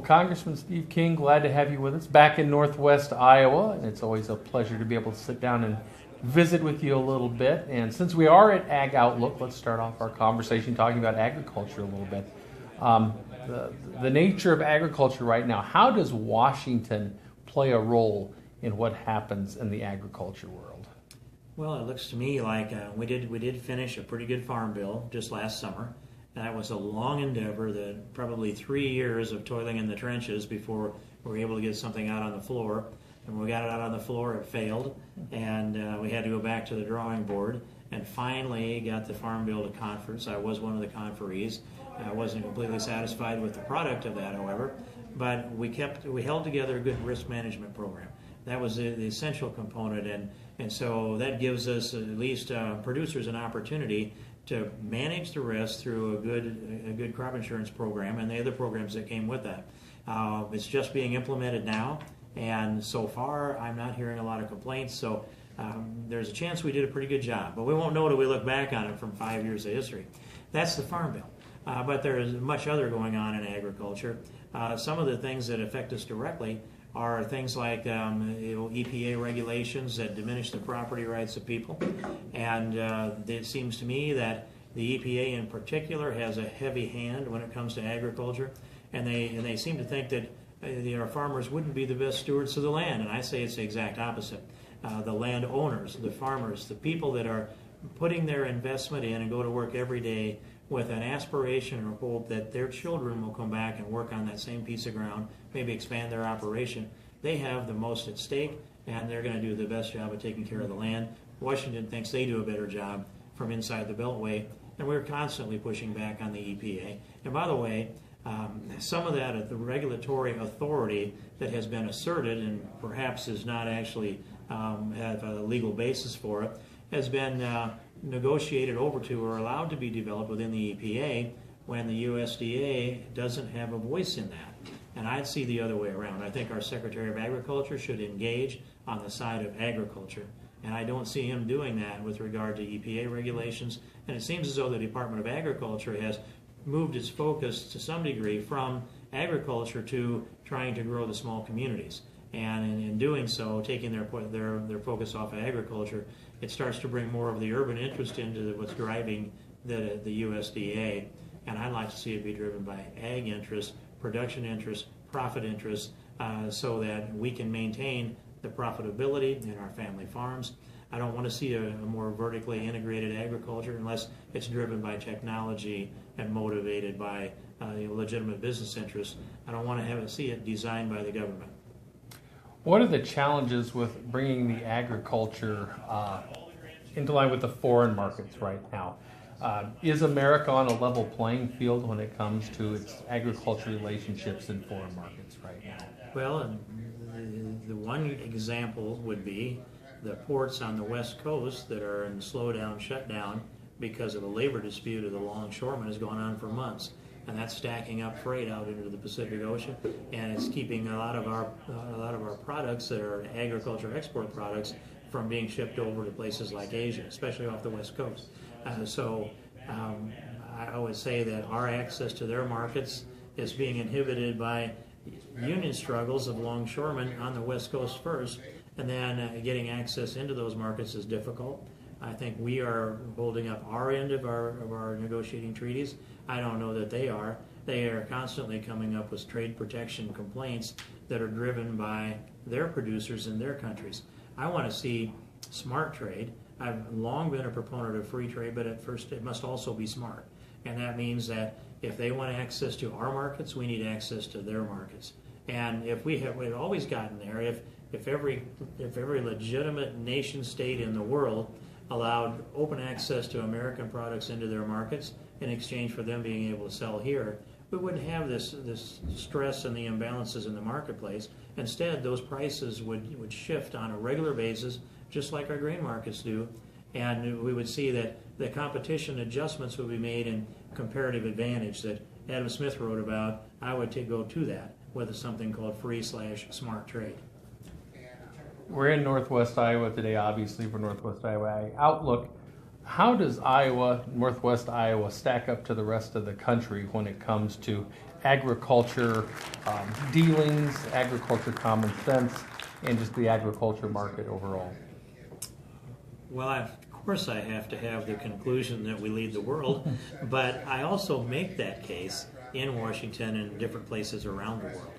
Well, Congressman Steve King, glad to have you with us back in Northwest Iowa, and it's always a pleasure to be able to sit down and visit with you a little bit. And since we are at Ag Outlook, let's start off our conversation talking about agriculture a little bit. The nature of agriculture right now, how does Washington play a role in what happens in the agriculture world? Well, it looks to me like we did finish a pretty good farm bill just last summer. That was a long endeavor, probably 3 years of toiling in the trenches before we were able to get something out on the floor. And when we got it out on the floor, it failed, and we had to go back to the drawing board and finally got the farm bill to conference. I was one of the conferees. I wasn't completely satisfied with the product of that, however, but we held together a good risk management program. That was the essential component, and so that gives us, at least producers, an opportunity to manage the risk through a good crop insurance program and the other programs that came with that. It's just being implemented now, and so far I'm not hearing a lot of complaints, so there's a chance we did a pretty good job, but we won't know till we look back on it from 5 years of history. That's the Farm Bill, but there is much other going on in agriculture. Some of the things that affect us directly are things like EPA regulations that diminish the property rights of people, and it seems to me that the EPA in particular has a heavy hand when it comes to agriculture, and they seem to think that our farmers wouldn't be the best stewards of the land, and I say it's the exact opposite. The landowners, the farmers, the people that are putting their investment in and go to work every day with an aspiration or hope that their children will come back and work on that same piece of ground, maybe expand their operation, they have the most at stake, and they're going to do the best job of taking care of the land. Washington thinks they do a better job from inside the Beltway, and we're constantly pushing back on the EPA. And by the way, some of that, the regulatory authority that has been asserted and perhaps is not actually have a legal basis for it, has been negotiated over to or allowed to be developed within the EPA when the USDA doesn't have a voice in that. And I'd see the other way around. I think our Secretary of Agriculture should engage on the side of agriculture. And I don't see him doing that with regard to EPA regulations. And it seems as though the Department of Agriculture has moved its focus to some degree from agriculture to trying to grow the small communities. And in doing so, taking their focus off of agriculture, it starts to bring more of the urban interest into what's driving the USDA. And I'd like to see it be driven by ag interests, production interests, profit interests, so that we can maintain the profitability in our family farms. I don't want to see a more vertically integrated agriculture unless it's driven by technology and motivated by legitimate business interests. I don't want to see it designed by the government. What are the challenges with bringing the agriculture into line with the foreign markets right now? Is America on a level playing field when it comes to its agriculture relationships in foreign markets right now? Well, the one example would be the ports on the West Coast that are in slowdown, shutdown because of a labor dispute of the longshoremen has gone on for months. And that's stacking up freight out into the Pacific Ocean, and it's keeping a lot of our products that are agriculture export products from being shipped over to places like Asia, especially off the West Coast. So I would say that our access to their markets is being inhibited by union struggles of longshoremen on the West Coast first, and then getting access into those markets is difficult. I think we are holding up our end of our negotiating treaties. I don't know that they are. They are constantly coming up with trade protection complaints that are driven by their producers in their countries. I want to see smart trade. I've long been a proponent of free trade, but at first it must also be smart. And that means that if they want access to our markets, we need access to their markets. And if we've always gotten there, if every legitimate nation state in the world allowed open access to American products into their markets in exchange for them being able to sell here, we wouldn't have this stress and the imbalances in the marketplace. Instead, those prices would shift on a regular basis, just like our grain markets do, and we would see that the competition adjustments would be made in comparative advantage that Adam Smith wrote about. I would go to that with something called free/smart trade. We're in Northwest Iowa today, obviously, for Northwest Iowa Outlook. How does Northwest Iowa, stack up to the rest of the country when it comes to agriculture dealings, agriculture common sense, and just the agriculture market overall? Well, of course I have to have the conclusion that we lead the world, but I also make that case in Washington and different places around the world.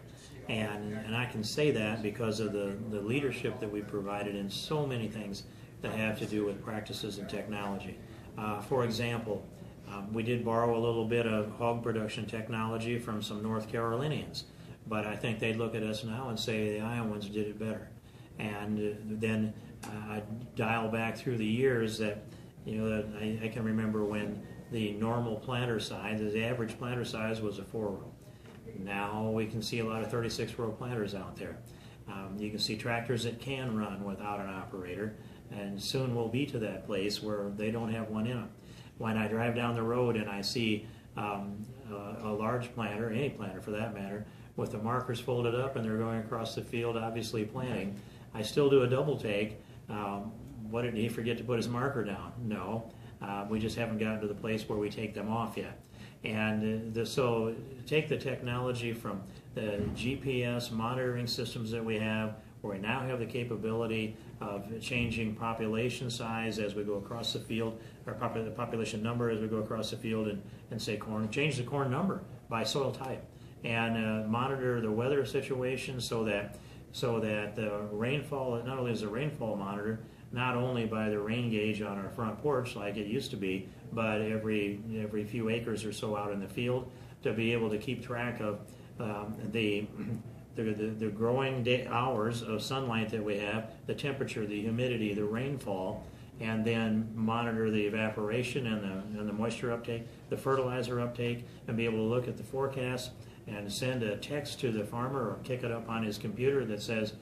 And I can say that because of the leadership that we provided in so many things that have to do with practices and technology. For example, we did borrow a little bit of hog production technology from some North Carolinians, but I think they'd look at us now and say the Iowans did it better. And then I dial back through the years that, I can remember when the normal planter size, the average planter size was a 4-row. Now we can see a lot of 36-row planters out there. You can see tractors that can run without an operator, and soon we'll be to that place where they don't have one in them. When I drive down the road and I see a large planter, any planter for that matter, with the markers folded up and they're going across the field, obviously planting, I still do a double take. What, did he forget to put his marker down? No. We just haven't gotten to the place where we take them off yet. And so take the technology from the GPS monitoring systems that we have, where we now have the capability of changing population size as we go across the field, or population number as we go across the field, and say corn, change the corn number by soil type, and monitor the weather situation so that the rainfall, not only is the rainfall monitored, not only by the rain gauge on our front porch like it used to be, but every few acres or so out in the field, to be able to keep track of the growing hours of sunlight that we have, the temperature, the humidity, the rainfall, and then monitor the evaporation and the moisture uptake, the fertilizer uptake, and be able to look at the forecast and send a text to the farmer or kick it up on his computer that says,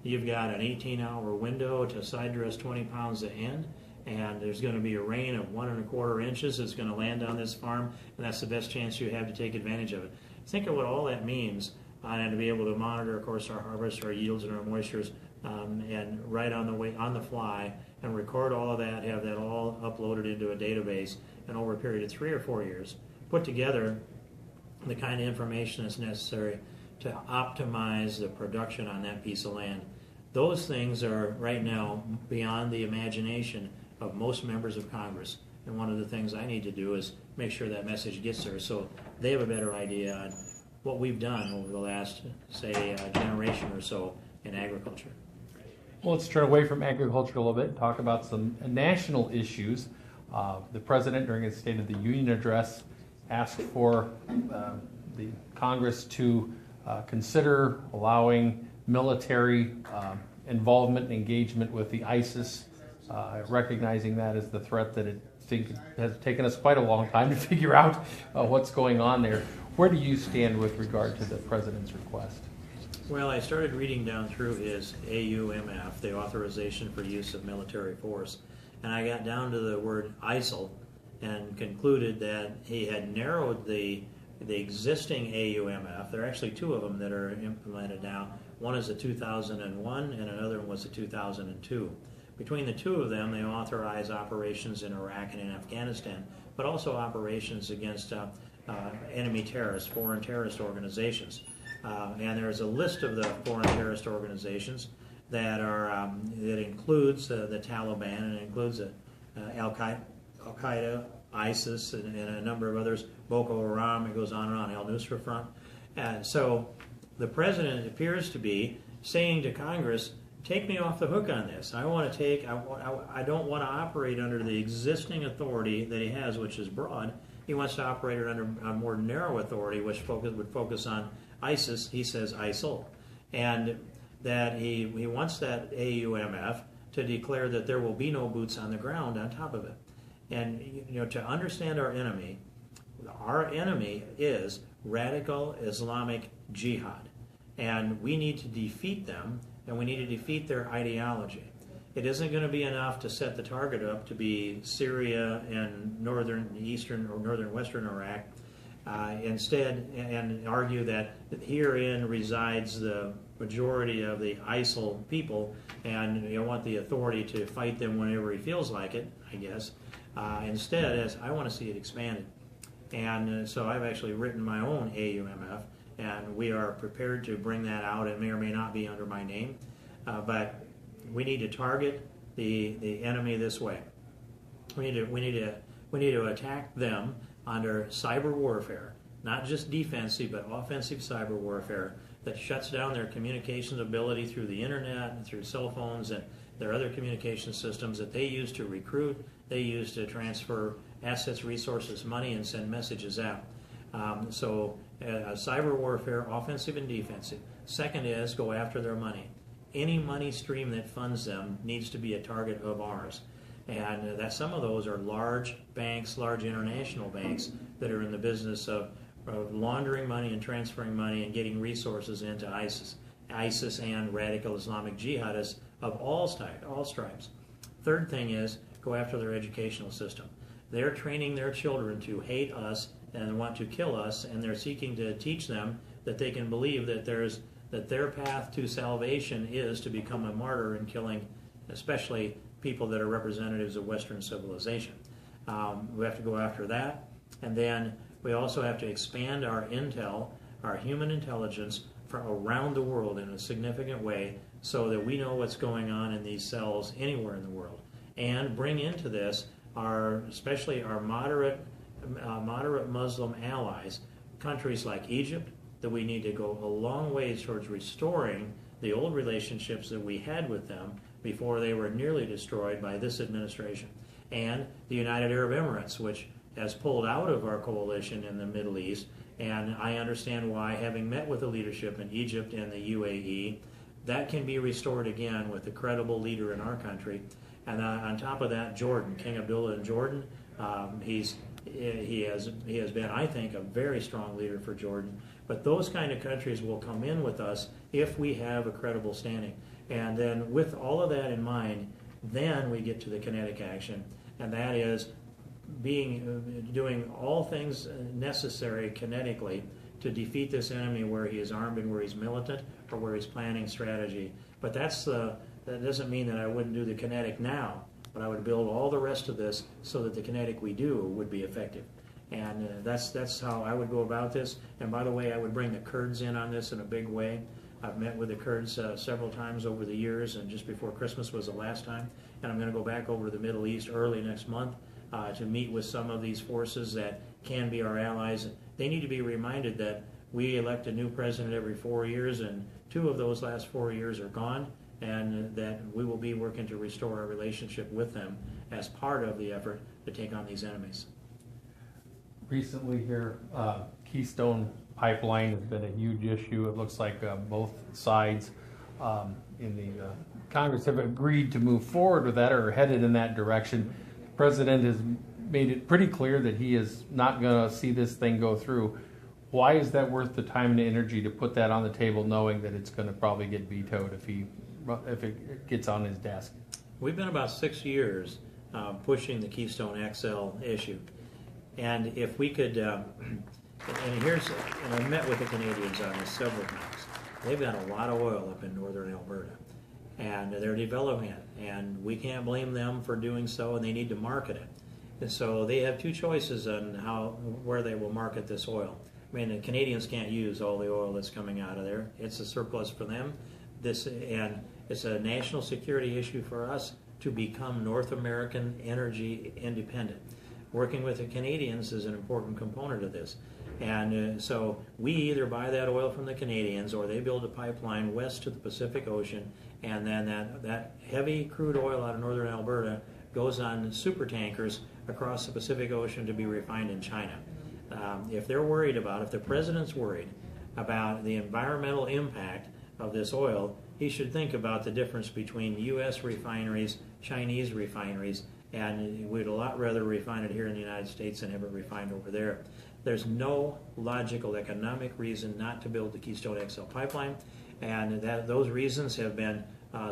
you've got an 18-hour window to side dress 20 pounds of end, and there's going to be a rain of 1 1/4 inches that's going to land on this farm, and that's the best chance you have to take advantage of it. Think of what all that means, and to be able to monitor, of course, our harvest, our yields, and our moistures, and right on the fly, and record all of that, have that all uploaded into a database, and over a period of 3 or 4 years, put together the kind of information that's necessary to optimize the production on that piece of land. Those things are right now beyond the imagination of most members of Congress, and one of the things I need to do is make sure that message gets there so they have a better idea on what we've done over the last, say, generation or so in agriculture. Well, let's turn away from agriculture a little bit and talk about some national issues. The President, during his State of the Union address, asked for the Congress to consider allowing military involvement and engagement with the ISIS, recognizing that as the threat that it has taken us quite a long time to figure out what's going on there. Where do you stand with regard to the President's request? Well, I started reading down through his AUMF, the Authorization for Use of Military Force, and I got down to the word ISIL and concluded that he had narrowed the existing AUMF. There are actually 2 of them that are implemented now. One is a 2001 and another one was a 2002. Between the 2 of them, they authorize operations in Iraq and in Afghanistan, but also operations against enemy terrorists, foreign terrorist organizations. And there's a list of the foreign terrorist organizations that includes the Taliban, and it includes Al-Qaeda, ISIS, and a number of others, Boko Haram, it goes on and on, Al-Nusra Front. And so the President appears to be saying to Congress, take me off the hook on this. I don't want to operate under the existing authority that he has, which is broad. He wants to operate under a more narrow authority, which would focus on ISIS. He says ISIL. And that he wants that AUMF to declare that there will be no boots on the ground on top of it. And to understand our enemy is radical Islamic jihad. And we need to defeat them, and we need to defeat their ideology. It isn't going to be enough to set the target up to be Syria and northern, eastern, or northern western Iraq, instead, and argue that herein resides the majority of the ISIL people, and you want the authority to fight them whenever he feels like it, I guess. Instead, as I want to see it expanded. And so I've actually written my own AUMF, and we are prepared to bring that out. It may or may not be under my name, but we need to target the enemy this way. We need to attack them under cyber warfare, not just defensive but offensive cyber warfare that shuts down their communications ability through the internet and through cell phones and their other communication systems that they use to recruit, they use to transfer assets, resources, money, and send messages out. So cyber warfare, offensive and defensive. Second is go after their money. Any money stream that funds them needs to be a target of ours. And that some of those are large banks, large international banks that are in the business of laundering money and transferring money and getting resources into ISIS and radical Islamic jihadists of all stripes. Third thing is go after their educational system. They're training their children to hate us and want to kill us, and they're seeking to teach them that they can believe that their path to salvation is to become a martyr in killing, especially people that are representatives of Western civilization. We have to go after that, and then we also have to expand our intel, our human intelligence, from around the world in a significant way so that we know what's going on in these cells anywhere in the world, and bring into this especially our moderate Muslim allies, countries like Egypt, that we need to go a long ways towards restoring the old relationships that we had with them before they were nearly destroyed by this administration, and the United Arab Emirates, which has pulled out of our coalition in the Middle East. And I understand why, having met with the leadership in Egypt and the UAE, that can be restored again with a credible leader in our country. And on top of that, Jordan, King Abdullah in Jordan, he has been, I think, a very strong leader for Jordan. But those kind of countries will come in with us if we have a credible standing. And then with all of that in mind, then we get to the kinetic action, and that is doing all things necessary kinetically to defeat this enemy where he is armed and where he's militant or where he's planning strategy. But that doesn't mean that I wouldn't do the kinetic now, but I would build all the rest of this so that the kinetic we do would be effective. And that's how I would go about this. And by the way, I would bring the Kurds in on this in a big way. I've met with the Kurds several times over the years, and just before Christmas was the last time. And I'm going to go back over to the Middle East early next month to meet with some of these forces that can be our allies. They need to be reminded that we elect a new president every 4 years, and 2 of those last 4 years are gone, and that we will be working to restore our relationship with them as part of the effort to take on these enemies. Recently here, Keystone Pipeline has been a huge issue. It looks like both sides in the Congress have agreed to move forward with that or are headed in that direction. The President has made it pretty clear that he is not going to see this thing go through. Why is that worth the time and energy to put that on the table, knowing that it's going to probably get vetoed if it gets on his desk? We've been about 6 years pushing the Keystone XL issue. And if we could, and I met with the Canadians on this several times. They've got a lot of oil up in northern Alberta, and they're developing it, and we can't blame them for doing so, and they need to market it. And so they have 2 choices on where they will market this oil. I mean, the Canadians can't use all the oil that's coming out of there. It's a surplus for them. And it's a national security issue for us to become North American energy independent. Working with the Canadians is an important component of this. And so we either buy that oil from the Canadians or they build a pipeline west to the Pacific Ocean, and then that heavy crude oil out of northern Alberta goes on super tankers across the Pacific Ocean to be refined in China. If the President's worried about the environmental impact of this oil, he should think about the difference between U.S. refineries, Chinese refineries, and we'd a lot rather refine it here in the United States than have it refined over there. There's no logical economic reason not to build the Keystone XL pipeline, and those reasons have been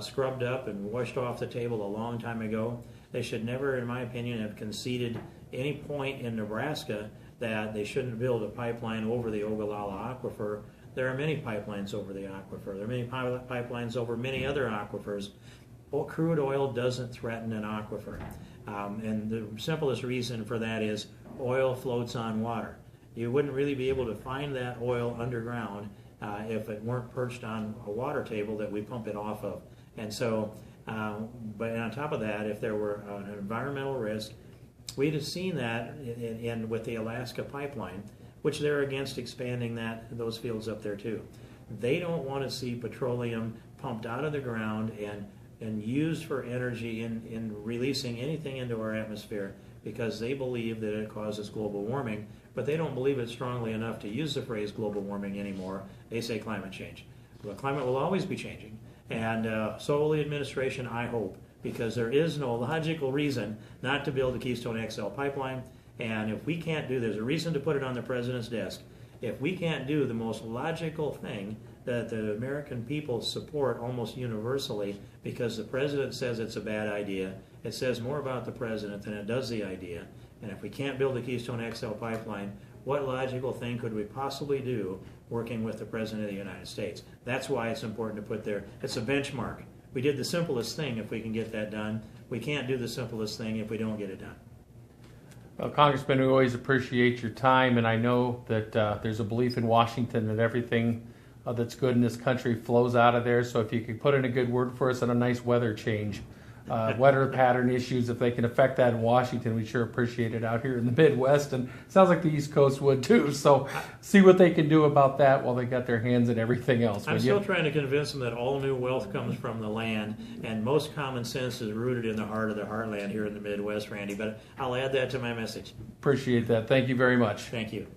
scrubbed up and washed off the table a long time ago. They should never, in my opinion, have conceded any point in Nebraska that they shouldn't build a pipeline over the Ogallala Aquifer. There are many pipelines over the aquifer. There are many pipelines over many other aquifers. Crude oil doesn't threaten an aquifer. And the simplest reason for that is oil floats on water. You wouldn't really be able to find that oil underground if it weren't perched on a water table that we pump it off of. And so, but on top of that, if there were an environmental risk, we'd have seen that with the Alaska pipeline, which they're against expanding those fields up there too. They don't want to see petroleum pumped out of the ground and used for energy in releasing anything into our atmosphere, because they believe that it causes global warming, but they don't believe it strongly enough to use the phrase global warming anymore. They say climate change. Well, climate will always be changing, and so will the administration, I hope, because there is no logical reason not to build the Keystone XL pipeline. And if we can't there's a reason to put it on the president's desk. If we can't do the most logical thing that the American people support almost universally, because the president says it's a bad idea, it says more about the president than it does the idea. And if we can't build the Keystone XL pipeline, what logical thing could we possibly do working with the president of the United States? That's why it's important to put there. It's a benchmark. We did the simplest thing if we can get that done. We can't do the simplest thing if we don't get it done. Well, Congressman, we always appreciate your time, and I know that there's a belief in Washington that everything that's good in this country flows out of there. So if you could put in a good word for us on a nice weather change, weather pattern issues, if they can affect that in Washington, we sure appreciate it out here in the Midwest, and it sounds like the East Coast would too. So see what they can do about that while they got their hands in everything else. I'm still trying to convince them that all new wealth comes from the land, and most common sense is rooted in the heart of the heartland here in the Midwest, Randy. But I'll add that to my message. Appreciate that. Thank you very much. Thank you.